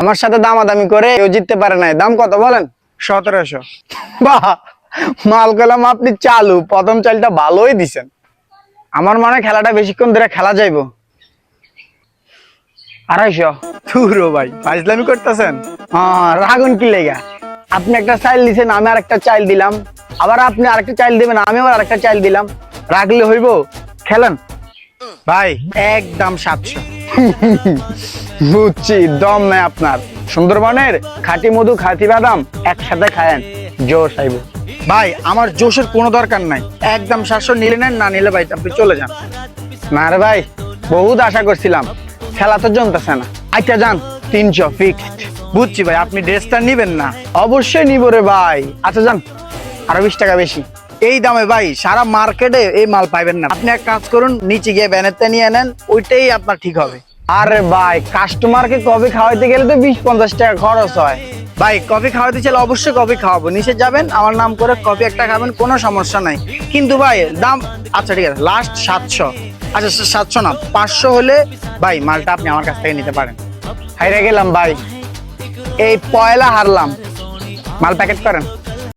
আমার সাথে দামাদামি করে কেউ জিততে পারে নাই। দাম কত বলেন? 1700। বাহ, মাল কলাম আপনি চালু, প্রথম চালটা ভালোই দিছেন। আমার মনে হয় খেলাটা বেশিক্ষণ ধরে খেলা যাইবো। 250। ধুরো ভাই, ফাজলামি করতেছেন। রাগুন কি লেগা? আপনি একটা চাইল দিছেন, আমি আরেকটা চাইল দিলাম, আবার আপনি আরেকটা চাইল দিবেন, আমি আবার আরেকটা চাইল দিলাম। রাখলে হইব? খেলেন। ভাই একদম 700। বুঝছি, দম নাই আপনার। সুন্দরবনের খাঁটি মধু খাঁটি বাদাম একসাথে খায়েন, জোশ আইব। ভাই আমার জোশের কোনো দরকার নাই, একদম 700 নিলে নেন, না নিলে ভাই আপনি চলে যান। না রে ভাই, বহুত আশা করছিলাম, খেলা তো জমতেছে না। আচ্ছা যান, 300 ফিক্সড। বুঝছি ভাই, আপনি ড্রেসটা নিবেন না। অবশ্যই নিব রে ভাই। আচ্ছা যান, আরো 20 টাকা বেশি। এই দামে ভাই সারা মার্কেটে এই মাল পাইবেন না। আপনি এক কাজ করুন, নিচে গিয়ে ব্যানেরটা নিয়ে নেন, ওইটাই আপনার ঠিক হবে। আরে ভাই, কাস্টমারকে কফি খাওয়াইতে গেলে তো 20-50 টাকা খরচ হয়। ভাই কফি খাওয়াতে চাইলে অবশ্যই কফি খাওয়াবো, নিচে যাবেন আমার নাম করে কফি একটা খাবেন, কোনো সমস্যা নাই। কিন্তু ভাই দাম, আচ্ছা ঠিক আছে, লাস্ট 700। আচ্ছা 700 না, 500 হলে ভাই মালটা আপনি আমার কাছ থেকে নিতে পারেন। হাইরা গেলাম ভাই, এই পয়লা হারলাম। মাল প্যাকেট করেন।